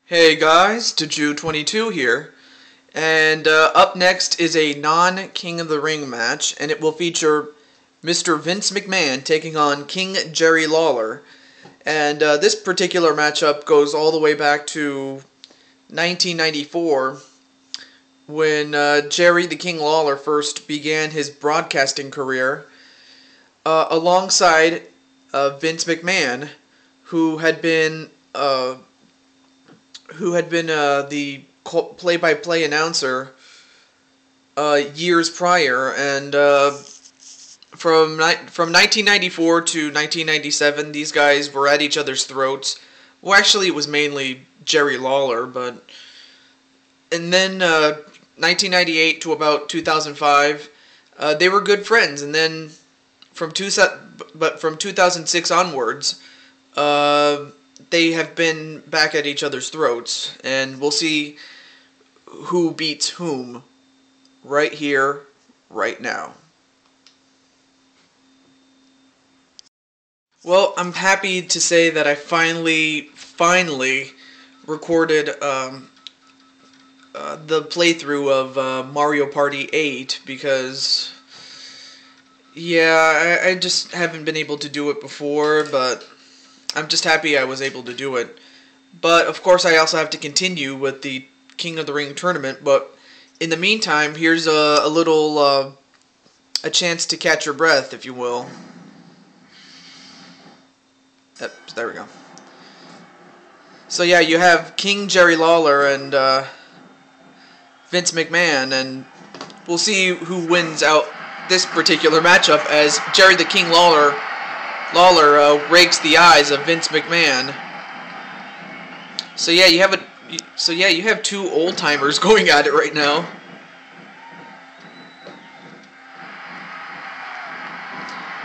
Hey guys, Taju22 here, and up next is a non-King of the Ring match, and it will feature Mr. Vince McMahon taking on King Jerry Lawler, and this particular matchup goes all the way back to 1994, when Jerry the King Lawler first began his broadcasting career, alongside Vince McMahon, who had been the play-by-play announcer years prior, and from 1994 to 1997, these guys were at each other's throats. Well, actually, it was mainly Jerry Lawler, and then 1998 to about 2005, they were good friends, and then from 2006 onwards, they have been back at each other's throats, and we'll see who beats whom right here, right now. Well, I'm happy to say that I finally recorded the playthrough of Mario Party 8, because yeah, I just haven't been able to do it before, but I'm just happy I was able to do it. But, of course, I also have to continue with the King of the Ring tournament. But, in the meantime, here's a little, a chance to catch your breath, if you will. Yep, there we go. So, yeah, you have King Jerry Lawler and Vince McMahon. And we'll see who wins out this particular matchup, as Jerry the King Lawler rakes the eyes of Vince McMahon. So yeah, you have two old timers going at it right now.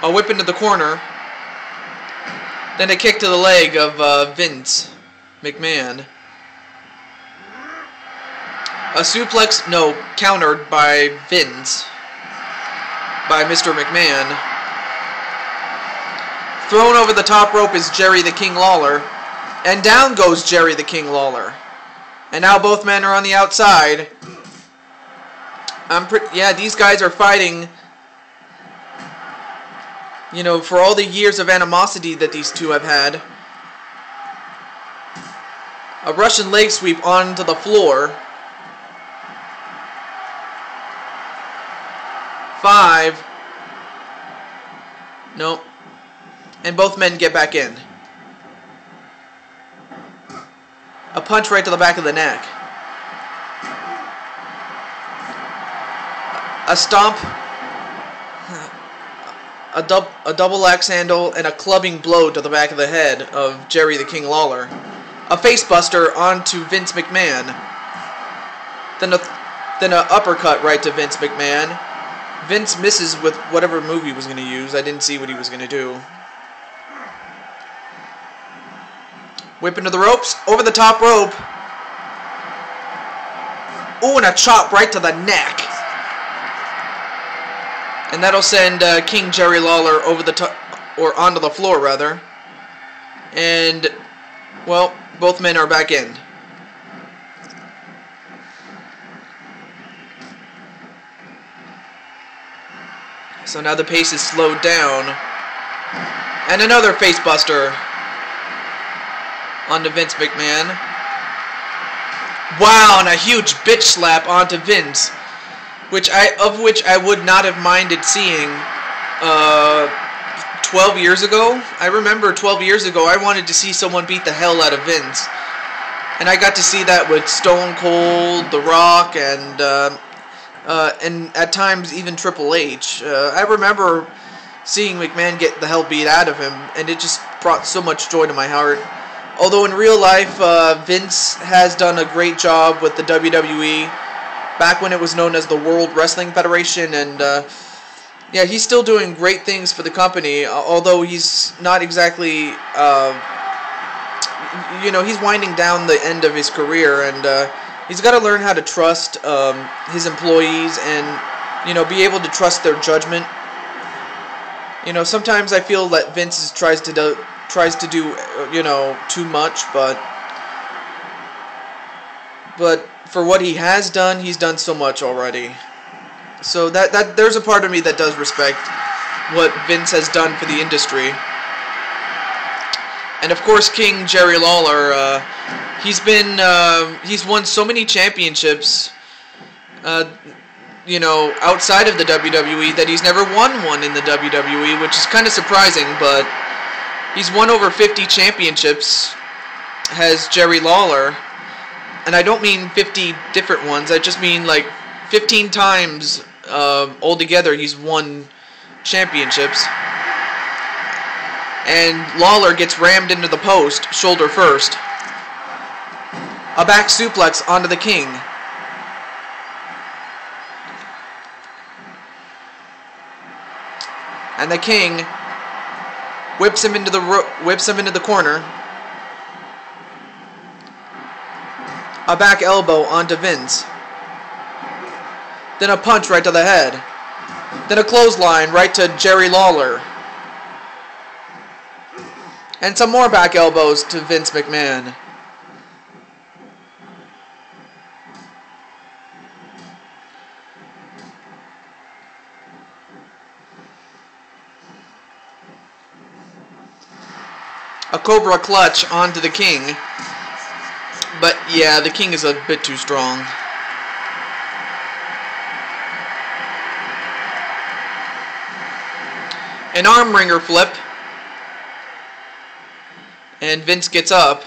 A whip into the corner, then a kick to the leg of Vince McMahon. A suplex, no, countered by Vince, by Mr. McMahon. Thrown over the top rope is Jerry the King Lawler, and down goes Jerry the King Lawler. And now both men are on the outside. Yeah, these guys are fighting, you know, for all the years of animosity that these two have had. A Russian leg sweep onto the floor. 5. Nope. And both men get back in. A punch right to the back of the neck. A stomp. A double axe handle and a clubbing blow to the back of the head of Jerry the King Lawler. A facebuster onto Vince McMahon. Then a uppercut right to Vince McMahon. Vince misses with whatever move he was going to use. I didn't see what he was going to do. Whip into the ropes, over the top rope. Ooh, and a chop right to the neck. And that'll send King Jerry Lawler over the top, or onto the floor rather. And, well, both men are back in. So now the pace is slowed down. And another facebuster onto Vince McMahon. Wow, and a huge bitch slap onto Vince, which I would not have minded seeing 12 years ago. I remember 12 years ago I wanted to see someone beat the hell out of Vince, and I got to see that with Stone Cold, The Rock, and at times even Triple H. I remember seeing McMahon get the hell beat out of him, and it just brought so much joy to my heart. Although in real life, Vince has done a great job with the WWE, back when it was known as the World Wrestling Federation, and yeah, he's still doing great things for the company, although he's not exactly, you know, he's winding down the end of his career, and he's got to learn how to trust his employees and, you know, be able to trust their judgment. You know, sometimes I feel that Vince tries to do, you know, too much, but But for what he has done, he's done so much already. So that there's a part of me that does respect what Vince has done for the industry. And of course, King Jerry Lawler, he's won so many championships, you know, outside of the WWE that he's never won one in the WWE, which is kind of surprising, but he's won over 50 championships, has Jerry Lawler. And I don't mean 50 different ones, I just mean like 15 times altogether he's won championships. And Lawler gets rammed into the post, shoulder first. A back suplex onto the King. And the King whips him into the corner. A back elbow onto Vince. Then a punch right to the head. Then a clothesline right to Jerry Lawler. And some more back elbows to Vince McMahon. A Cobra clutch onto the King. But yeah, the King is a bit too strong. An arm wringer flip. And Vince gets up.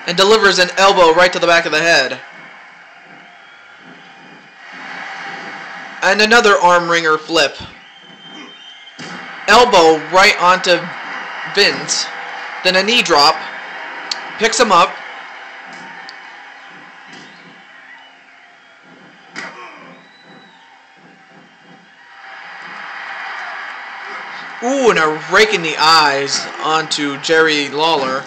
And delivers an elbow right to the back of the head. And another arm wringer flip. Elbow right onto Vince. Then a knee drop. Picks him up. Ooh, and a rake in the eyes onto Jerry Lawler.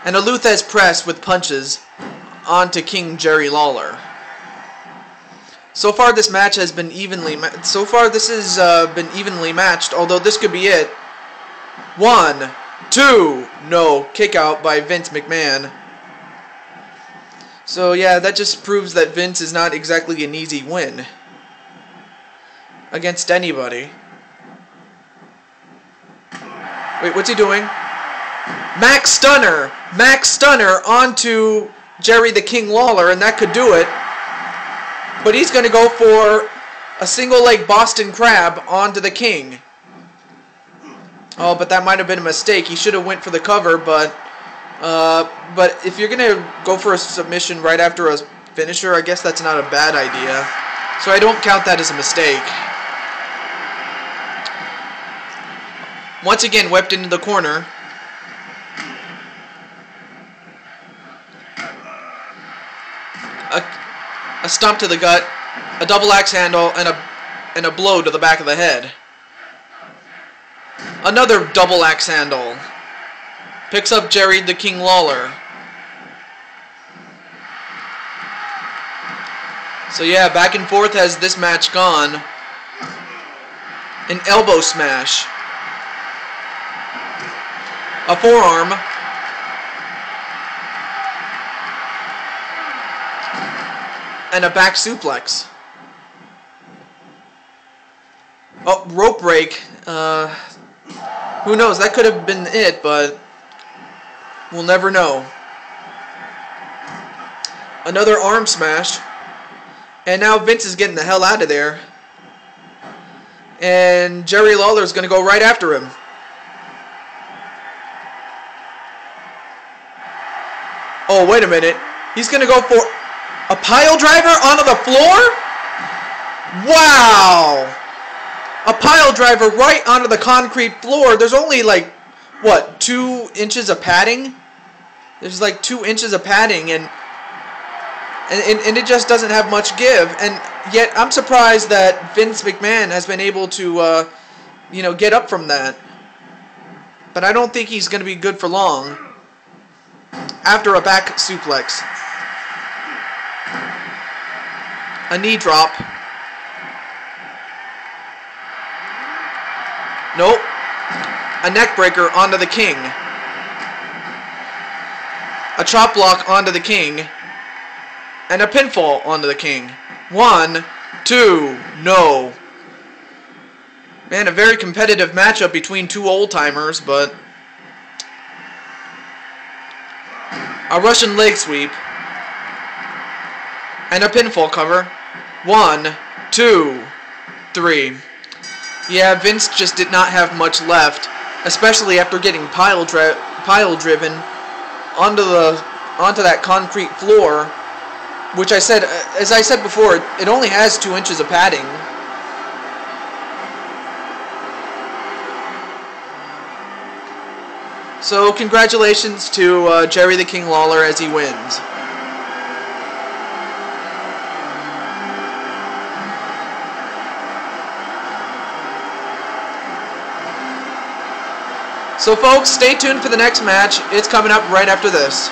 And a Luthez press with punches onto King Jerry Lawler. So far, this match has been evenly matched, although this could be it. 1, 2, no, kick out by Vince McMahon. So yeah, that just proves that Vince is not exactly an easy win against anybody. Wait, what's he doing? Max Stunner! Max Stunner onto Jerry the King Lawler, and that could do it. But he's going to go for a single leg Boston Crab onto the King. Oh, but that might have been a mistake. He should have went for the cover, but if you're going to go for a submission right after a finisher, I guess that's not a bad idea. So I don't count that as a mistake. Once again, whipped into the corner. A stomp to the gut, a double axe handle, and a blow to the back of the head. Another double axe handle. Picks up Jerry the King Lawler. So yeah, back and forth has this match gone. An elbow smash. A forearm. And a back suplex. Oh, rope break. Who knows? That could have been it, but we'll never know. Another arm smash. And now Vince is getting the hell out of there. And Jerry Lawler is going to go right after him. Oh, wait a minute. He's going to go for a pile driver onto the floor? Wow! A pile driver right onto the concrete floor. There's only like, what, 2 inches of padding? There's like 2 inches of padding, and it just doesn't have much give. And yet I'm surprised that Vince McMahon has been able to, you know, get up from that. But I don't think he's going to be good for long. After a back suplex. A knee drop. Nope. A neck breaker onto the King. a chop block onto the King, and a pinfall onto the King. 1, 2, no. Man, a very competitive matchup between two old-timers, but a Russian leg sweep and a pinfall cover. 1, 2, 3. Yeah, Vince just did not have much left, especially after getting pile driven onto that concrete floor, which as I said before, it only has 2 inches of padding. So congratulations to Jerry the King Lawler as he wins. So folks, stay tuned for the next match. It's coming up right after this.